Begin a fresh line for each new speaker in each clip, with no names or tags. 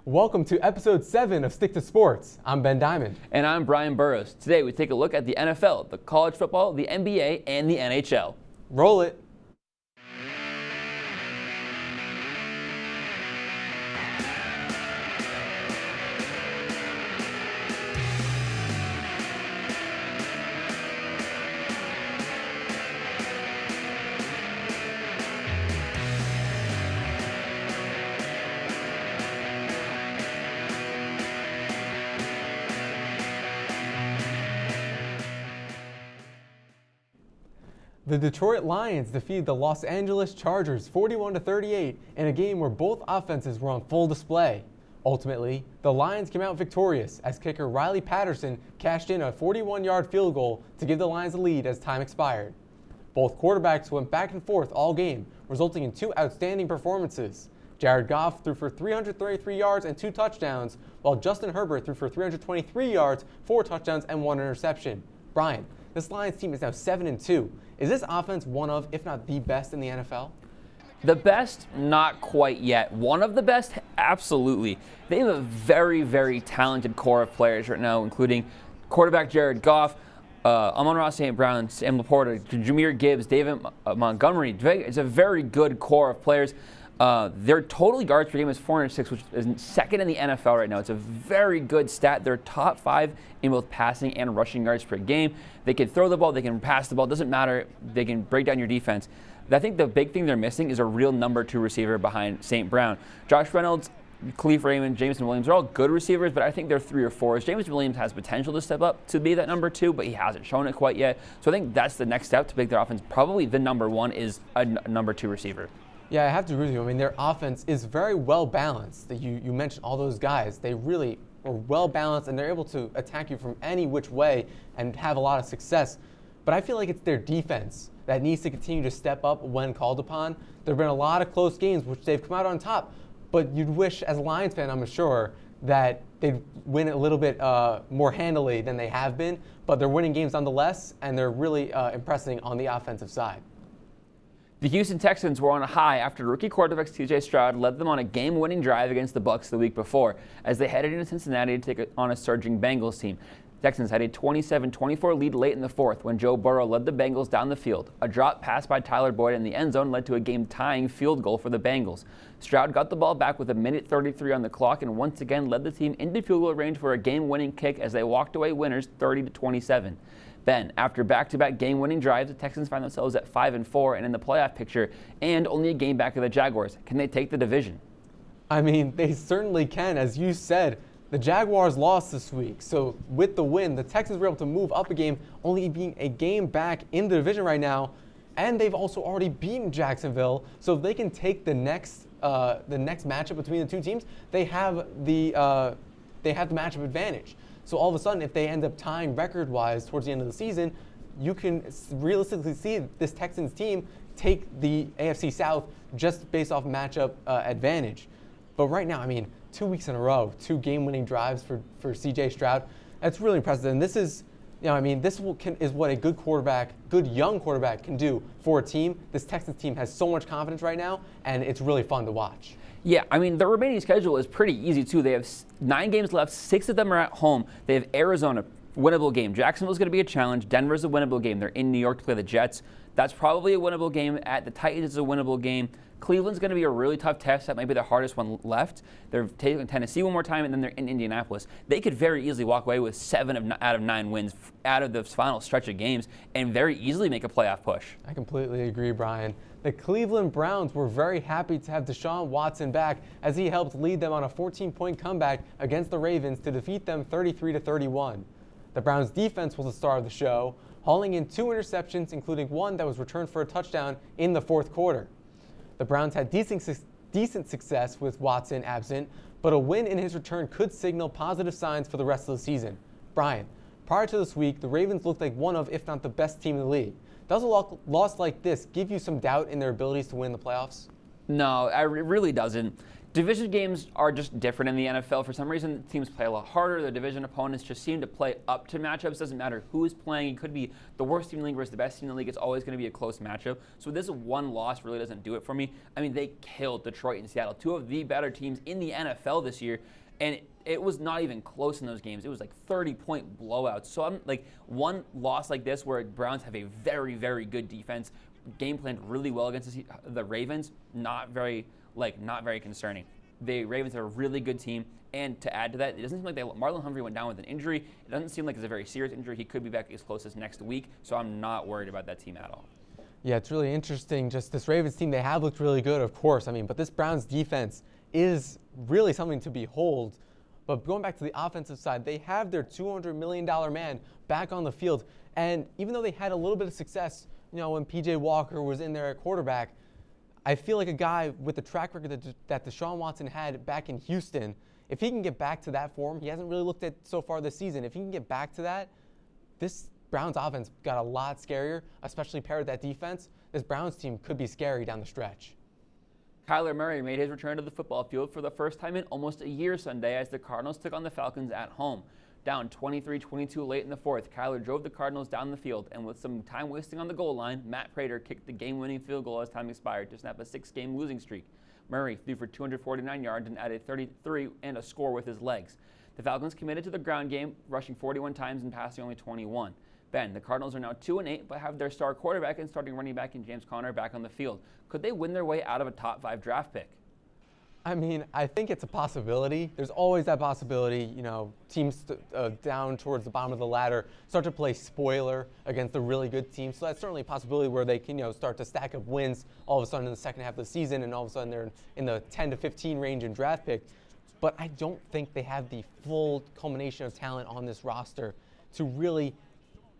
Welcome to episode 7 of Stick to Sports. I'm Ben Diamond.
And I'm Brian Burrows. Today we take a look at the NFL, the college football, the NBA, and the NHL.
Roll it. The Detroit Lions defeated the Los Angeles Chargers 41-38 in a game where both offenses were on full display. Ultimately, the Lions came out victorious as kicker Riley Patterson cashed in a 41-yard field goal to give the Lions the lead as time expired. Both quarterbacks went back and forth all game, resulting in two outstanding performances. Jared Goff threw for 333 yards and 2 touchdowns, while Justin Herbert threw for 323 yards, 4 touchdowns, and 1 interception. Brian, this Lions team is now 7-2. Is this offense one of, if not the best in the NFL?
The best, not quite yet. One of the best, absolutely. They have a very, very talented core of players right now, including quarterback Jared Goff, Amon-Ra St. Brown, Sam Laporta, Jahmyr Gibbs, David Montgomery. It's a very good core of players. Their total yards per game is 406, which is second in the NFL right now. It's a very good stat. They're top 5 in both passing and rushing yards per game. They can throw the ball, they can pass the ball, doesn't matter. They can break down your defense. I think the big thing they're missing is a real number 2 receiver behind St. Brown. Josh Reynolds, Khalif Raymond, Jameson Williams are all good receivers, but I think they're 3 or 4s. Jameson Williams has potential to step up to be that number 2, but he hasn't shown it quite yet. So I think that's the next step to make their offense. Probably the number 1 is a number 2 receiver.
Yeah, I have to agree with you. I mean, their offense is very well balanced. You mentioned all those guys. They really are well balanced, and they're able to attack you from any which way and have a lot of success. But I feel like it's their defense that needs to continue to step up when called upon. There have been a lot of close games which they've come out on top, but you'd wish, as a Lions fan, I'm sure, that they'd win a little bit more handily than they have been. But they're winning games nonetheless, and they're really impressing on the offensive side.
The Houston Texans were on a high after rookie quarterback C.J. Stroud led them on a game-winning drive against the Bucs the week before as they headed into Cincinnati to take on a surging Bengals team. The Texans had a 27-24 lead late in the fourth when Joe Burrow led the Bengals down the field. A drop pass by Tyler Boyd in the end zone led to a game-tying field goal for the Bengals. Stroud got the ball back with 1:33 on the clock and once again led the team into field goal range for a game-winning kick as they walked away winners 30-27. Ben, after back-to-back game-winning drives, the Texans find themselves at 5-4 and in the playoff picture, and only a game back of the Jaguars. Can they take the division?
I mean, they certainly can. As you said, the Jaguars lost this week. So with the win, the Texans were able to move up a game, only being a game back in the division right now. And they've also already beaten Jacksonville. So if they can take the next matchup between the two teams, they have the matchup advantage. So all of a sudden, if they end up tying record-wise towards the end of the season, you can realistically see this Texans team take the AFC South just based off matchup advantage. But right now, I mean, 2 weeks in a row, 2 game-winning drives for C.J. Stroud. That's really impressive. And this is, this is what a good young quarterback can do for a team. This Texans team has so much confidence right now, and it's really fun to watch.
Yeah, I mean, the remaining schedule is pretty easy, too. They have 9 games left. 6 of them are at home. They have Arizona, winnable game. Jacksonville's going to be a challenge. Denver's a winnable game. They're in New York to play the Jets. That's probably a winnable game. At the Titans, it's a winnable game. Cleveland's going to be a really tough test. That might be the hardest one left. They're taking Tennessee one more time, and then they're in Indianapolis. They could very easily walk away with 7 out of 9 wins out of the final stretch of games and very easily make a playoff push.
I completely agree, Brian. The Cleveland Browns were very happy to have Deshaun Watson back as he helped lead them on a 14-point comeback against the Ravens to defeat them 33-31. The Browns' defense was the star of the show, hauling in 2 interceptions, including one that was returned for a touchdown in the fourth quarter. The Browns had decent success with Watson absent, but a win in his return could signal positive signs for the rest of the season. Brian, prior to this week, the Ravens looked like one of, if not the best team in the league. Does a loss like this give you some doubt in their abilities to win the playoffs?
No, it really doesn't. Division games are just different in the NFL. For some reason, teams play a lot harder. The division opponents just seem to play up to matchups. Doesn't matter who is playing. It could be the worst team in the league versus the best team in the league. It's always going to be a close matchup. So this one loss really doesn't do it for me. I mean, they killed Detroit and Seattle, two of the better teams in the NFL this year. And it was not even close in those games. It was like 30-point blowouts. So I'm like, one loss like this where Browns have a very, very good defense, game planned really well against the Ravens, not very concerning. The Ravens are a really good team, and to add to that, it doesn't seem like Marlon Humphrey went down with an injury. It doesn't seem like it's a very serious injury. He could be back as close as next week, so I'm not worried about that team at all.
Yeah, it's really interesting. Just this Ravens team, they have looked really good, of course. I mean, but this Browns defense is really something to behold. But going back to the offensive side, they have their $200 million man back on the field. And even though they had a little bit of success, when P.J. Walker was in there at quarterback, I feel like a guy with the track record that Deshaun Watson had back in Houston, if he can get back to that form, he hasn't really looked at so far this season. If he can get back to that, this Browns offense got a lot scarier, especially paired with that defense. This Browns team could be scary down the stretch.
Kyler Murray made his return to the football field for the first time in almost a year Sunday as the Cardinals took on the Falcons at home. Down 23-22 late in the fourth, Kyler drove the Cardinals down the field, and with some time wasting on the goal line, Matt Prater kicked the game-winning field goal as time expired to snap a 6-game losing streak. Murray threw for 249 yards and added 33 and a score with his legs. The Falcons committed to the ground game, rushing 41 times and passing only 21. Ben, the Cardinals are now 2-8, but have their star quarterback and starting running back in James Conner back on the field. Could they win their way out of a top 5 draft pick?
I mean, I think it's a possibility. There's always that possibility, teams down towards the bottom of the ladder start to play spoiler against the really good teams. So that's certainly a possibility where they can, start to stack up wins all of a sudden in the second half of the season, and all of a sudden they're in the 10 to 15 range in draft pick. But I don't think they have the full culmination of talent on this roster to really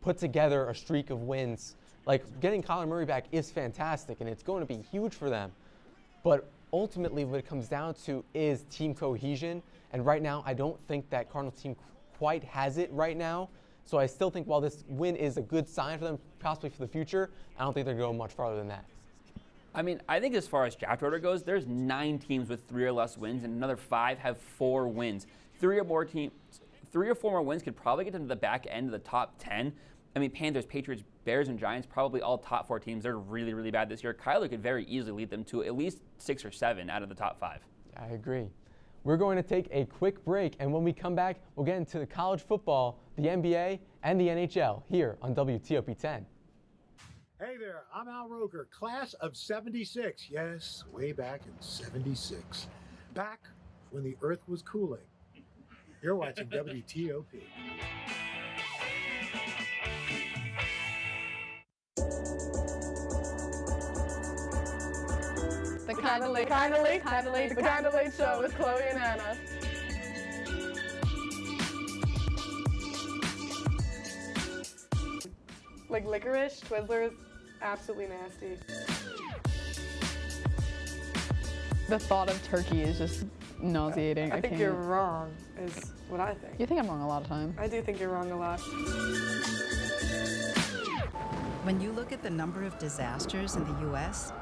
put together a streak of wins. Like, getting Kyler Murray back is fantastic, and it's going to be huge for them. But ultimately, what it comes down to is team cohesion. And right now, I don't think that Cardinals team quite has it right now. So I still think while this win is a good sign for them, possibly for the future, I don't think they're going to go much farther than that.
I mean, I think as far as draft order goes, there's 9 teams with 3 or less wins, and another 5 have 4 wins. 3 or 4 more wins could probably get them to the back end of the top 10. I mean, Panthers, Patriots, Bears, and Giants, probably all top 4 teams. They're really, really bad this year. Kyler could very easily lead them to at least 6 or 7 out of the top 5.
I agree. We're going to take a quick break, and when we come back, we'll get into the college football, the NBA, and the NHL here on WTOP 10.
Hey there, I'm Al Roker, class of 76. Yes, way back in 76. Back when the earth was cooling. You're watching WTOP.
The Kinda Late Show with Chloe and Anna. Like licorice, Twizzlers, absolutely nasty. The thought of turkey is just nauseating.
I think you're wrong, is what I think.
You think I'm wrong a lot of time.
I do think you're wrong a lot.
When you look at the number of disasters in the U.S.,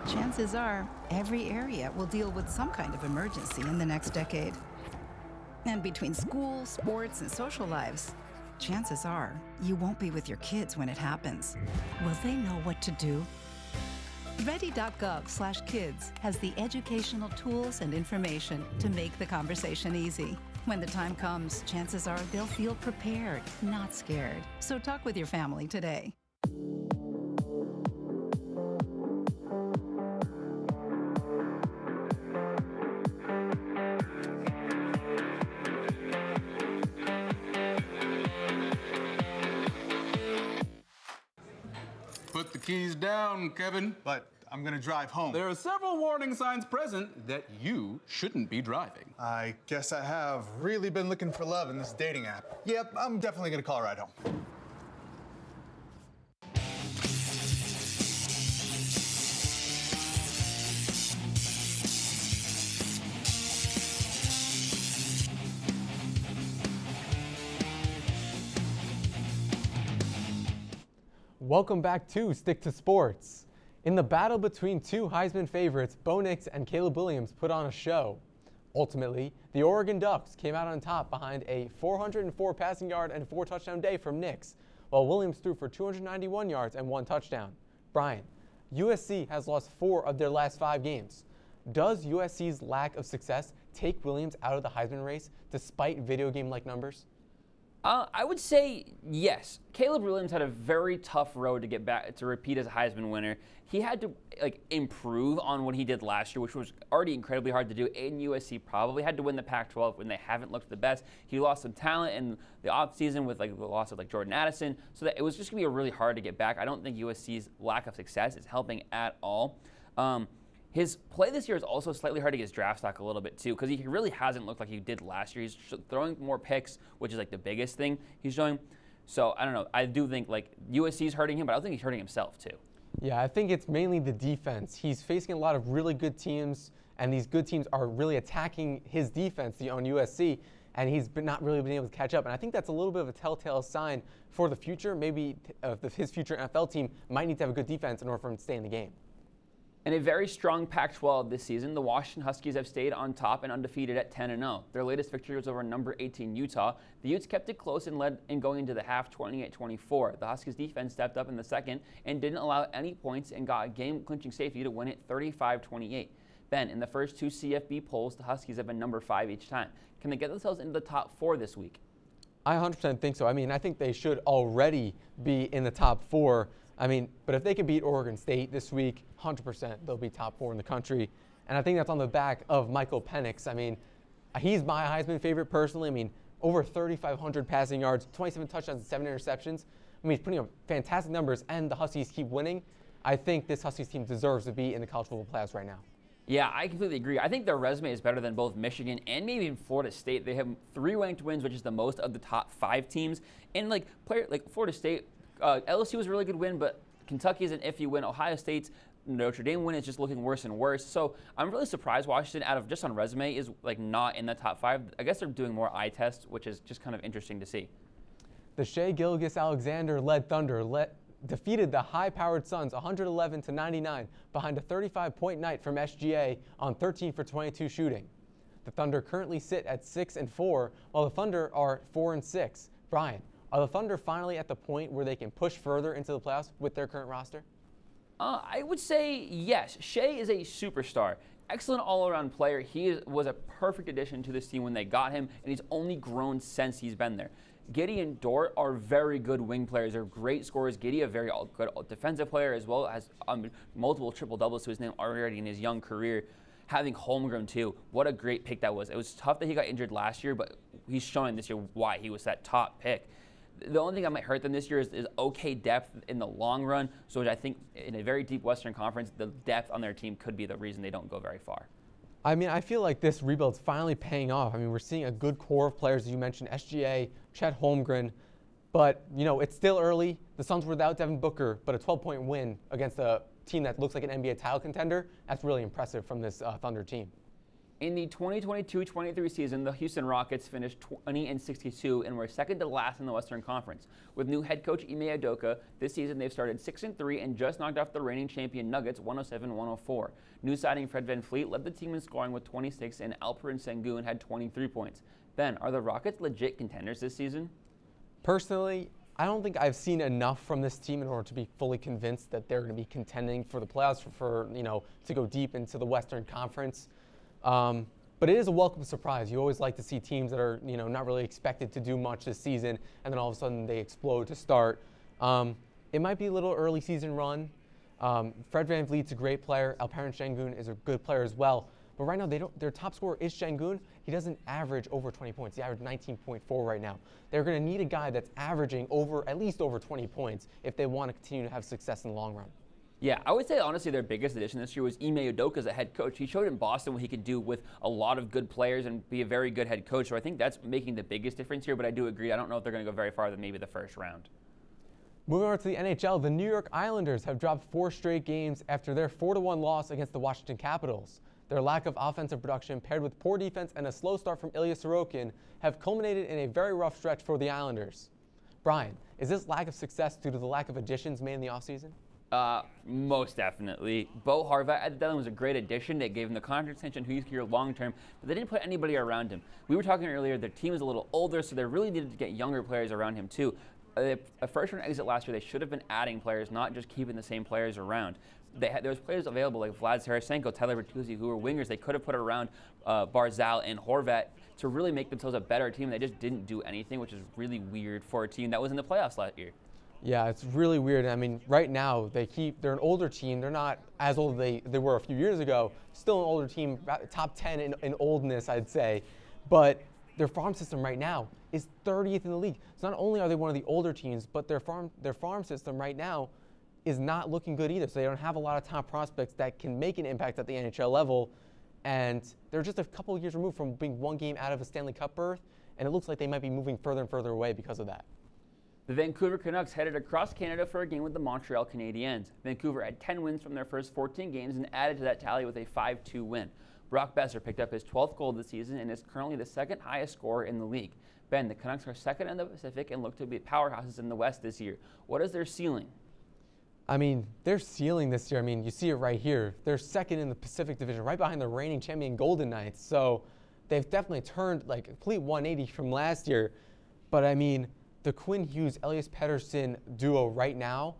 chances are every area will deal with some kind of emergency in the next decade. And between school, sports, and social lives, chances are you won't be with your kids when it happens. Will they know what to do? Ready.gov/kids has the educational tools and information to make the conversation easy. When the time comes, chances are they'll feel prepared, not scared. So talk with your family today.
Put the keys down, Kevin.
But I'm gonna drive home.
There are several warning signs present that you shouldn't be driving.
I guess I have really been looking for love in this dating app. Yep, I'm definitely gonna call a ride home.
Welcome back to Stick to Sports. In the battle between two Heisman favorites, Bo Nix and Caleb Williams put on a show. Ultimately, the Oregon Ducks came out on top behind a 404 passing yard and 4 touchdown day from Nix, while Williams threw for 291 yards and 1 touchdown. Brian, USC has lost 4 of their last 5 games. Does USC's lack of success take Williams out of the Heisman race despite video game-like numbers?
I would say yes. Caleb Williams had a very tough road to get back to repeat as a Heisman winner. He had to improve on what he did last year, which was already incredibly hard to do. And USC probably had to win the Pac-12 when they haven't looked the best. He lost some talent in the offseason with the loss of Jordan Addison, so that it was just gonna be really hard to get back. I don't think USC's lack of success is helping at all. His play this year is also slightly hard to get his draft stock a little bit too, because he really hasn't looked like he did last year. He's throwing more picks, which is the biggest thing he's showing. So I don't know. I do think USC's hurting him, but I don't think he's hurting himself too.
Yeah, I think it's mainly the defense. He's facing a lot of really good teams, and these good teams are really attacking his defense on USC, and he's not really been able to catch up. And I think that's a little bit of a telltale sign for the future. Maybe his future NFL team might need to have a good defense in order for him to stay in the game.
In a very strong Pac-12 this season, the Washington Huskies have stayed on top and undefeated at 10-0. Their latest victory was over number 18 Utah. The Utes kept it close and led in going into the half 28-24. The Huskies defense stepped up in the second and didn't allow any points and got a game-clinching safety to win it 35-28. Ben, in the first 2 CFB polls, the Huskies have been number 5 each time. Can they get themselves into the top 4 this week?
I 100% think so. I think they should already be in the top 4. But if they can beat Oregon State this week, 100% they'll be top 4 in the country. And I think that's on the back of Michael Penix. He's my Heisman favorite personally. Over 3,500 passing yards, 27 touchdowns, and 7 interceptions. He's putting up fantastic numbers, and the Huskies keep winning. I think this Huskies team deserves to be in the college football playoffs right now.
Yeah, I completely agree. I think their resume is better than both Michigan and maybe even Florida State. They have 3 ranked wins, which is the most of the top 5 teams. And Florida State, LSU was a really good win, but Kentucky is an iffy win. Ohio State's Notre Dame win is just looking worse and worse. So I'm really surprised Washington, out of just on resume, is not in the top 5. I guess they're doing more eye tests, which is just kind of interesting to see.
The Shea Gilgeous-Alexander-led Thunder defeated the high-powered Suns 111-99 behind a 35-point night from SGA on 13 for 22 shooting. The Thunder currently sit at 6-4, while the Thunder are 4-6. Brian, are the Thunder finally at the point where they can push further into the playoffs with their current roster?
I would say yes. Shea is a superstar. Excellent all-around player. He was a perfect addition to this team when they got him, and he's only grown since he's been there. Giddey and Dort are very good wing players. They're great scorers. Giddey, a very good defensive player, as well as multiple triple-doubles to his name already in his young career. Having Holmgren, too, what a great pick that was. It was tough that he got injured last year, but he's showing this year why he was that top pick. The only thing that might hurt them this year is okay depth in the long run. So I think in a very deep Western Conference, the depth on their team could be the reason they don't go very far.
I feel like this rebuild's finally paying off. We're seeing a good core of players, as you mentioned, SGA, Chet Holmgren. But, it's still early. The Suns were without Devin Booker, but a 12-point win against a team that looks like an NBA title contender, that's really impressive from this Thunder team.
In the 2022-23 season, the Houston Rockets finished 20-62 and were second to last in the Western Conference. With new head coach Ime Udoka, this season they've started 6-3 and just knocked off the reigning champion Nuggets 107-104. New signing Fred VanVleet led the team in scoring with 26, and Alperen Sengun had 23 points. Ben, are the Rockets legit contenders this season?
Personally, I don't think I've seen enough from this team in order to be fully convinced that they're going to be contending for the playoffs to go deep into the Western Conference. But it is a welcome surprise. You always like to see teams that are, not really expected to do much this season, and then all of a sudden they explode to start. It might be a little early season run. Fred VanVleet's a great player. Alperen Sengun is a good player as well. But right now, their top scorer is Sengun. He doesn't average over 20 points. He averaged 19.4 right now. They're going to need a guy that's averaging at least over 20 points if they want to continue to have success in the long run.
Yeah, I would say honestly their biggest addition this year was Ime Udoka as a head coach. He showed in Boston what he could do with a lot of good players and be a very good head coach. So I think that's making the biggest difference here, but I do agree. I don't know if they're going to go very far than maybe the first round.
Moving on to the NHL, the New York Islanders have dropped 4 straight games after their 4-1 loss against the Washington Capitals. Their lack of offensive production paired with poor defense and a slow start from Ilya Sorokin have culminated in a very rough stretch for the Islanders. Brian, is this lack of success due to the lack of additions made in the offseason?
Most definitely. Bo Horvat at the deadline was a great addition. They gave him the contract extension, who he's here long term, but they didn't put anybody around him. We were talking earlier, their team is a little older, so they really needed to get younger players around him too. A first-round exit last year, they should have been adding players, not just keeping the same players around. There was players available like Vlad Tarasenko, Tyler Bertuzzi, who were wingers. They could have put around Barzal and Horvat to really make themselves a better team. They just didn't do anything, which is really weird for a team that was in the playoffs last year.
Yeah, it's really weird. I mean, right now they're an older team. They're not as old as they were a few years ago. Still an older team, top 10 in oldness, I'd say. But their farm system right now is 30th in the league. So not only are they one of the older teams, but their farm system right now is not looking good either. So they don't have a lot of top prospects that can make an impact at the NHL level. And they're just a couple of years removed from being one game out of a Stanley Cup berth. And it looks like they might be moving further and further away because of that.
The Vancouver Canucks headed across Canada for a game with the Montreal Canadiens. Vancouver had 10 wins from their first 14 games and added to that tally with a 5-2 win. Brock Besser picked up his 12th goal this season and is currently the second highest scorer in the league. Ben, the Canucks are second in the Pacific and look to be powerhouses in the West this year. What is their ceiling?
I mean, their ceiling this year, I mean, you see it right here. They're second in the Pacific Division, right behind the reigning champion Golden Knights. So they've definitely turned like a complete 180 from last year. But I mean, the Quinn Hughes, Elias Pettersson duo right now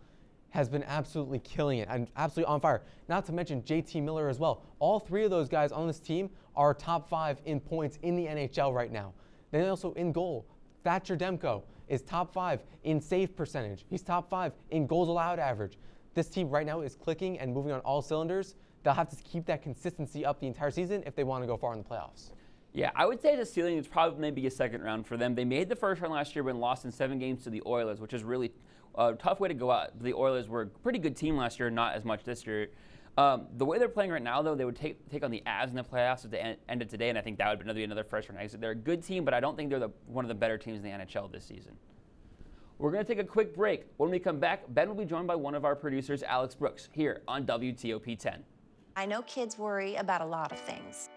has been absolutely killing it and absolutely on fire. Not to mention JT Miller as well. All three of those guys on this team are top 5 in points in the NHL right now. Then also in goal, Thatcher Demko is top 5 in save percentage. He's top 5 in goals allowed average. This team right now is clicking and moving on all cylinders. They'll have to keep that consistency up the entire season if they want to go far in the playoffs.
Yeah, I would say the ceiling is probably maybe a second round for them. They made the first round last year but lost in 7 games to the Oilers, which is really a tough way to go out. The Oilers were a pretty good team last year, not as much this year. The way they're playing right now, though, they would take on the Avs in the playoffs at the end of today, and I think that would be another first round exit. They're a good team, but I don't think they're one of the better teams in the NHL this season. We're going to take a quick break. When we come back, Ben will be joined by one of our producers, Alex Brooks, here on WTOP 10.
I know kids worry about a lot of things.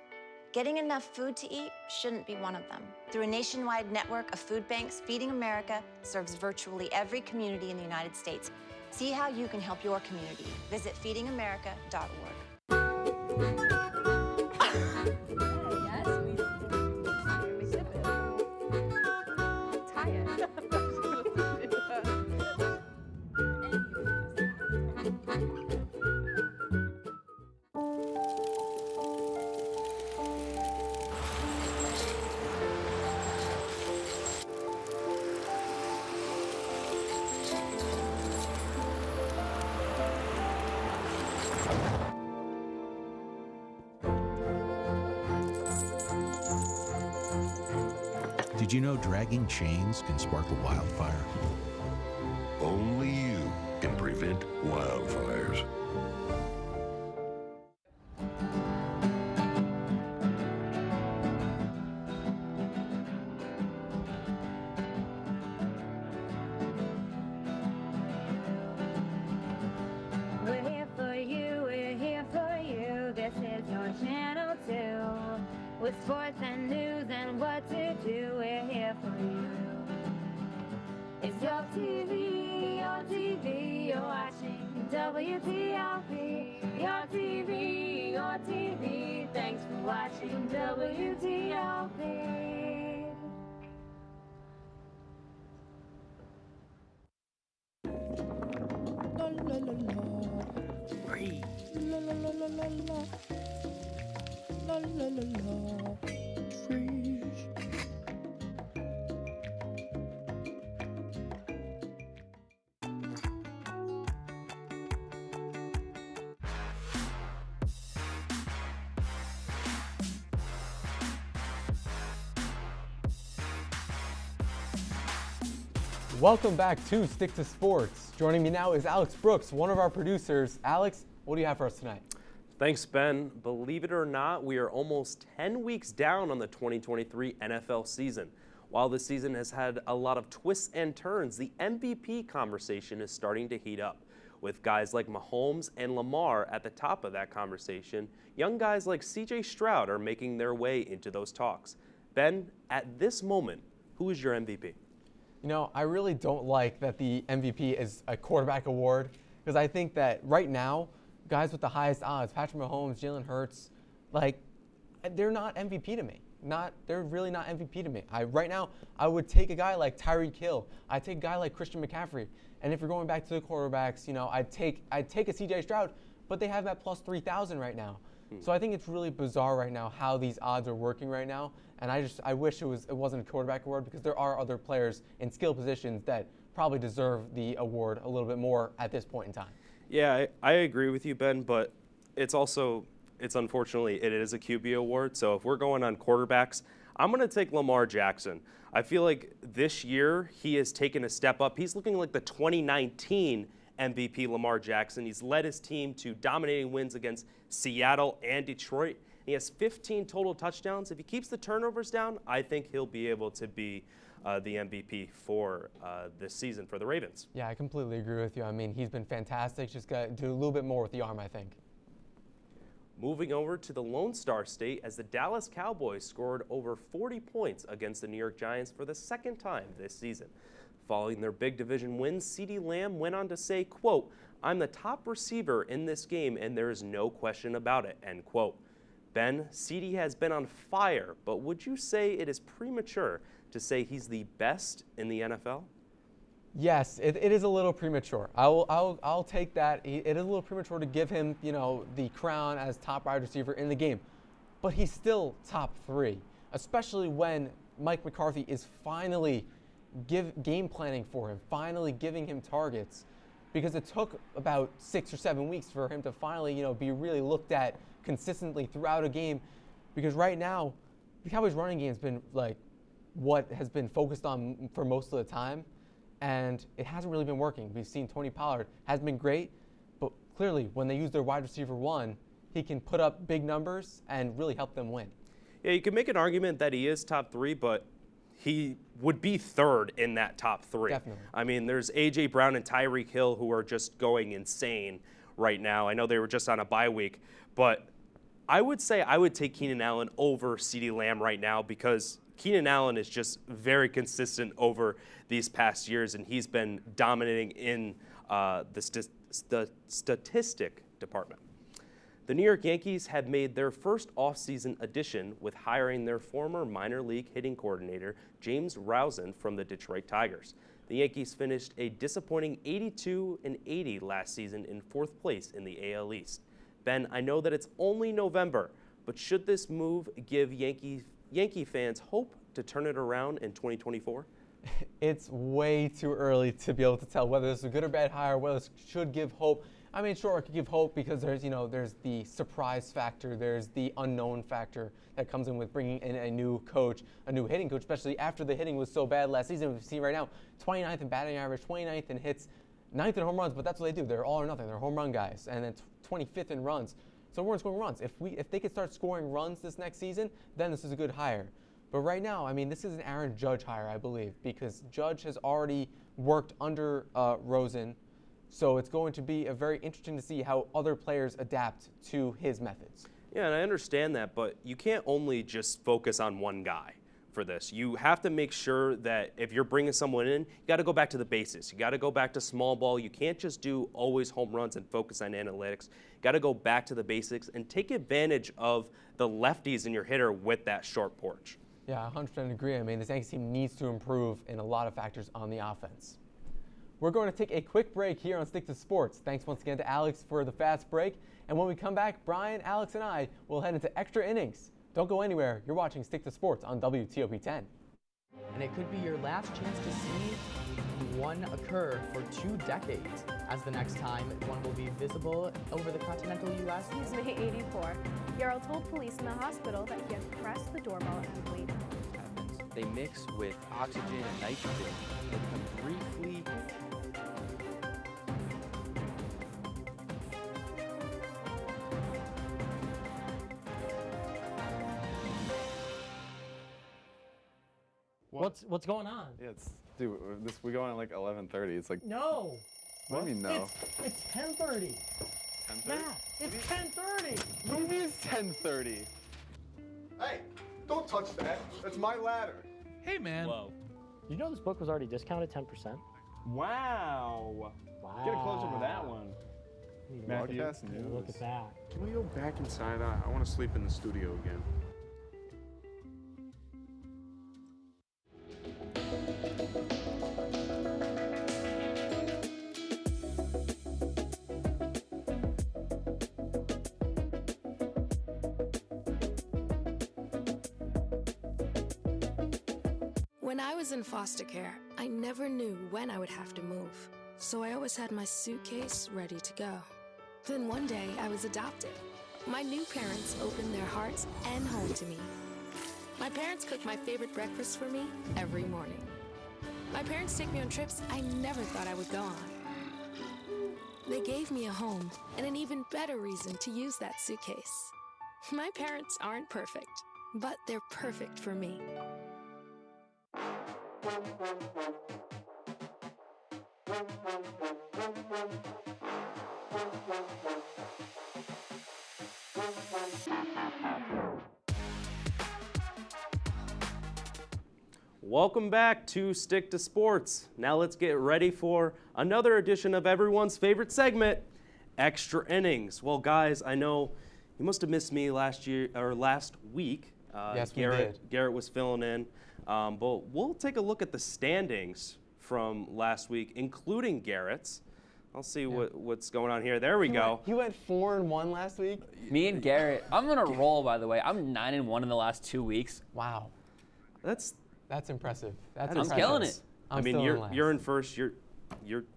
Getting enough food to eat shouldn't be one of them. Through a nationwide network of food banks, Feeding America serves virtually every community in the United States. See how you can help your community. Visit feedingamerica.org.
Did you know dragging chains can spark a wildfire?
Only you can prevent wildfires.
We're here for you, we're here for you. This is your channel 2. With sports and news and what to do, we're here for you. It's your TV, you're watching WTOP. Your TV, thanks for watching WTOP.
La la la la. Free. La la la la la la. La la la la. Freeze.
Welcome back to Stick to Sports. Joining me now is Alex Brooks, one of our producers. Alex, what do you have for us tonight?
Thanks, Ben. Believe it or not, we are almost 10 weeks down on the 2023 NFL season. While the season has had a lot of twists and turns, the MVP conversation is starting to heat up. With guys like Mahomes and Lamar at the top of that conversation, young guys like CJ Stroud are making their way into those talks. Ben, at this moment, who is your MVP?
You know, I really don't like that the MVP is a quarterback award. because I think that right now, guys with the highest odds, Patrick Mahomes, Jalen Hurts, like, they're not MVP to me. They're really not MVP to me. Right now, I would take a guy like Tyreek Hill. I'd take a guy like Christian McCaffrey. And if you're going back to the quarterbacks, I'd take a CJ Stroud, but they have that plus 3,000 right now. So I think it's really bizarre right now how these odds are working right now. And I wish it wasn't a quarterback award, because there are other players in skill positions that probably deserve the award a little bit more at this point in time.
Yeah, I agree with you, Ben, but it's unfortunately, it is a QB award. So if we're going on quarterbacks, I'm going to take Lamar Jackson. I feel like this year he has taken a step up. He's looking like the 2019 MVP Lamar Jackson. He's led his team to dominating wins against Seattle and Detroit. He has 15 total touchdowns. If he keeps the turnovers down, I think he'll be able to be the MVP for this season for the Ravens.
Yeah, I completely agree with you. I mean, he's been fantastic. Just got to do a little bit more with the arm, I think.
Moving over to the Lone Star State, as the Dallas Cowboys scored over 40 points against the New York Giants for the second time this season. Following their big division wins, CeeDee Lamb went on to say, quote, "I'm the top receiver in this game and there is no question about it," end quote. Ben, CeeDee has been on fire, but would you say it is premature to say he's the best in the NFL?
Yes, it is a little premature. I'll take that. It is a little premature to give him, the crown as top wide receiver in the game, but he's still top 3, especially when Mike McCarthy is finally game planning for him, finally giving him targets, because it took about 6 or 7 weeks for him to finally, be really looked at consistently throughout a game, because right now the Cowboys running game has been like what has been focused on for most of the time. And it hasn't really been working. We've seen Tony Pollard has been great, but clearly when they use their wide receiver 1, he can put up big numbers and really help them win.
Yeah, you can make an argument that he is top 3, but he would be 3rd in that top 3.
Definitely.
I mean, there's A.J. Brown and Tyreek Hill who are just going insane right now. I know they were just on a bye week, but I would say I would take Keenan Allen over CeeDee Lamb right now, because Keenan Allen is just very consistent over these past years, and he's been dominating in the statistic department. The New York Yankees have made their first offseason addition with hiring their former minor league hitting coordinator, James Rosen, from the Detroit Tigers. The Yankees finished a disappointing 82-80 last season in 4th place in the AL East. Ben, I know that it's only November, but should this move give Yankee fans hope to turn it around in 2024?
It's way too early to be able to tell whether this is a good or bad hire, whether this should give hope. I mean, sure, it could give hope because there's the surprise factor, there's the unknown factor that comes in with bringing in a new coach, a new hitting coach, especially after the hitting was so bad last season. We see right now, 29th in batting average, 29th in hits, 9th in home runs, but that's what they do. They're all or nothing. They're home run guys, and then 25th in runs. So we're scoring runs. If they could start scoring runs this next season, then this is a good hire. But right now, I mean, this is an Aaron Judge hire, I believe, because Judge has already worked under Rosen. So it's going to be very interesting to see how other players adapt to his methods.
Yeah, and I understand that, but you can't only just focus on one guy for this. You have to make sure that if you're bringing someone in, you got to go back to the basics. You got to go back to small ball. You can't just do always home runs and focus on analytics. You got to go back to the basics and take advantage of the lefties in your hitter with that short porch.
Yeah, 100% agree. I mean, this Yankees team needs to improve in a lot of factors on the offense. We're going to take a quick break here on Stick to Sports. Thanks once again to Alex for the fast break. And when we come back, Brian, Alex, and I will head into extra innings. Don't go anywhere. You're watching Stick to Sports on WTOP 10.
And it could be your last chance to see one occur for 2 decades, as the next time one will be visible over the continental U.S.
He's May 84. Yarrow told police in the hospital that he had pressed the doorbell and waited.
They mix with oxygen and nitrogen and become briefly
What's going on?
Yeah, dude, we go on at like 11:30. It's like
No.
What do you mean no?
It's 10:30.
10:30?
Matt, it's 10:30.
What do you mean it's 10:30?
Hey, don't touch that. That's my ladder.
Hey, man.
Whoa.
You know this book was already discounted 10%?
Wow.
Wow. Wow.
Get a closer for that one. Matthew.
Broadcast news. Look at that.
Can we go back inside? I want to sleep in the studio again.
When I was in foster care, I never knew when I would have to move, so I always had my suitcase ready to go. Then one day, I was adopted. My new parents opened their hearts and home to me. My parents cook my favorite breakfast for me every morning. My parents take me on trips I never thought I would go on. They gave me a home and an even better reason to use that suitcase. My parents aren't perfect, but they're perfect for me.
Welcome back to Stick to Sports. Now let's get ready for another edition of everyone's favorite segment, Extra Innings. Well, guys, I know you must have missed me last week.
Yes, we
Garrett,
did.
Garrett was filling in, but we'll take a look at the standings from last week, including Garrett's. I'll see what's going on here. There we go.
He went 4-1 last week.
Me and Garrett, I'm on a roll, by the way. I'm 9-1 in the last 2 weeks.
Wow.
That's
impressive.
I'm killing it.
I mean, you're in first. You're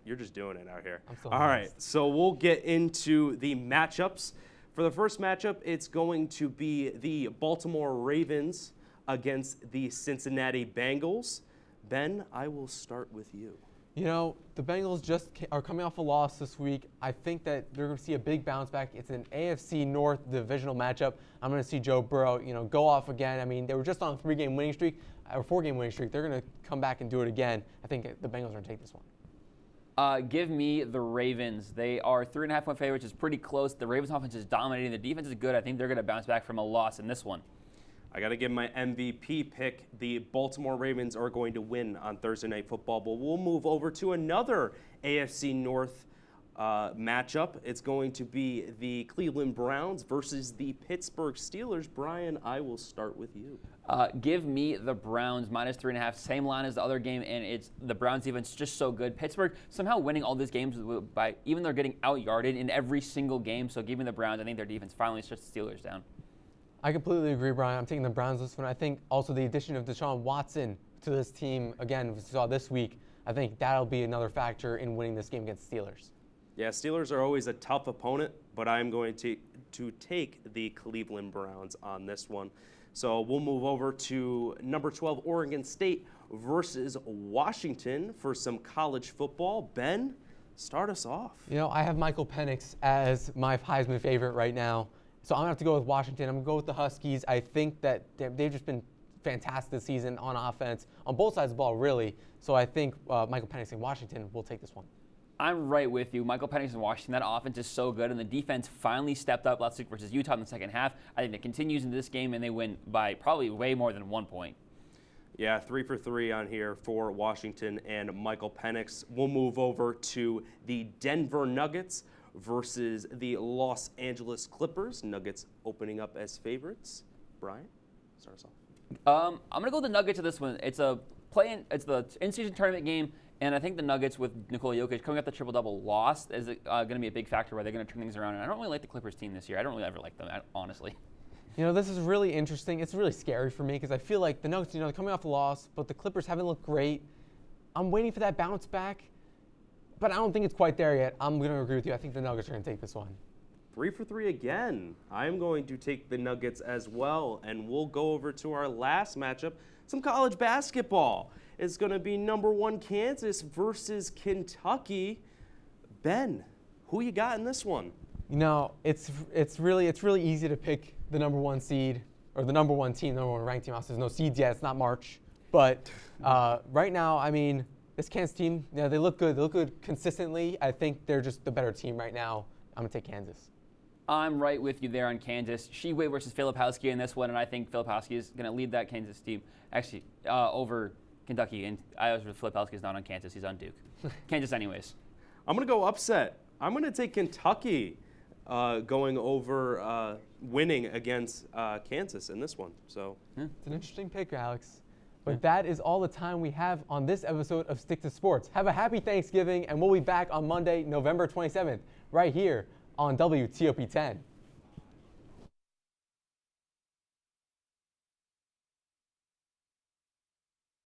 just doing it out here.
I'm still
All right, so we'll get into the matchups. For the first matchup, it's going to be the Baltimore Ravens against the Cincinnati Bengals. Ben, I will start with you.
You know, the Bengals are coming off a loss this week. I think that they're going to see a big bounce back. It's an AFC North divisional matchup. I'm going to see Joe Burrow, go off again. I mean, they were just on a 3-game winning streak, or 4-game winning streak. They're going to come back and do it again. I think the Bengals are going to take this one.
Give me the Ravens. They are 3.5-point favorites, which is pretty close. The Ravens offense is dominating. The defense is good. I think they're going to bounce back from a loss in this one.
I got to give my MVP pick. The Baltimore Ravens are going to win on Thursday Night Football, but we'll move over to another AFC North matchup. It's going to be the Cleveland Browns versus the Pittsburgh Steelers. Brian, I will start with you.
Give me the Browns -3.5. Same line as the other game, and it's the Browns defense just so good. Pittsburgh somehow winning all these games by even they're getting out-yarded in every single game. So give me the Browns. I think their defense finally shuts the Steelers down.
I completely agree, Brian. I'm taking the Browns this one. I think also the addition of Deshaun Watson to this team, again, we saw this week, I think that'll be another factor in winning this game against the Steelers.
Yeah, Steelers are always a tough opponent, but I'm going to take the Cleveland Browns on this one. So we'll move over to number 12, Oregon State versus Washington for some college football. Ben, start us off.
I have Michael Penix as my Heisman favorite right now. So I'm going to have to go with Washington. I'm going to go with the Huskies. I think that they've just been fantastic this season on offense, on both sides of the ball, really. So I think Michael Penix and Washington will take this one.
I'm right with you. Michael Penix and Washington, that offense is so good, and the defense finally stepped up last week versus Utah in the second half. I think it continues into this game, and they win by probably way more than 1 point.
Yeah, 3 for 3 on here for Washington and Michael Penix. We'll move over to the Denver Nuggets versus the Los Angeles Clippers. Nuggets opening up as favorites. Brian, start us off.
I'm going to go with the Nuggets to this one. It's the in-season tournament game, and I think the Nuggets with Nikola Jokic coming up the triple-double loss is going to be a big factor where they're going to turn things around. And I don't really like the Clippers team this year. I don't really ever like them, honestly.
This is really interesting. It's really scary for me because I feel like the Nuggets, they're coming off a loss, but the Clippers haven't looked great. I'm waiting for that bounce back. But I don't think it's quite there yet. I'm going to agree with you. I think the Nuggets are going to take this one.
3 for 3 again. I'm going to take the Nuggets as well. And we'll go over to our last matchup, some college basketball. It's going to be number 1 Kansas versus Kentucky. Ben, who you got in this one?
It's really easy to pick the number 1 seed or the number 1 team, number 1 ranked team. There's no seeds yet. It's not March. But right now, I mean, this Kansas team, they look good. They look good consistently. I think they're just the better team right now. I'm going to take Kansas.
I'm right with you there on Kansas. Sheway versus Filipowski in this one, and I think Filipowski is going to lead that Kansas team, actually, over Kentucky. And I was with Filipowski is not on Kansas. He's on Duke. Kansas anyways.
I'm going to go upset. I'm going to take Kentucky going over winning against Kansas in this one. So
It's an interesting pick, Alex. But that is all the time we have on this episode of Stick to Sports. Have a happy Thanksgiving, and we'll be back on Monday, November 27th, right here on WTOP 10.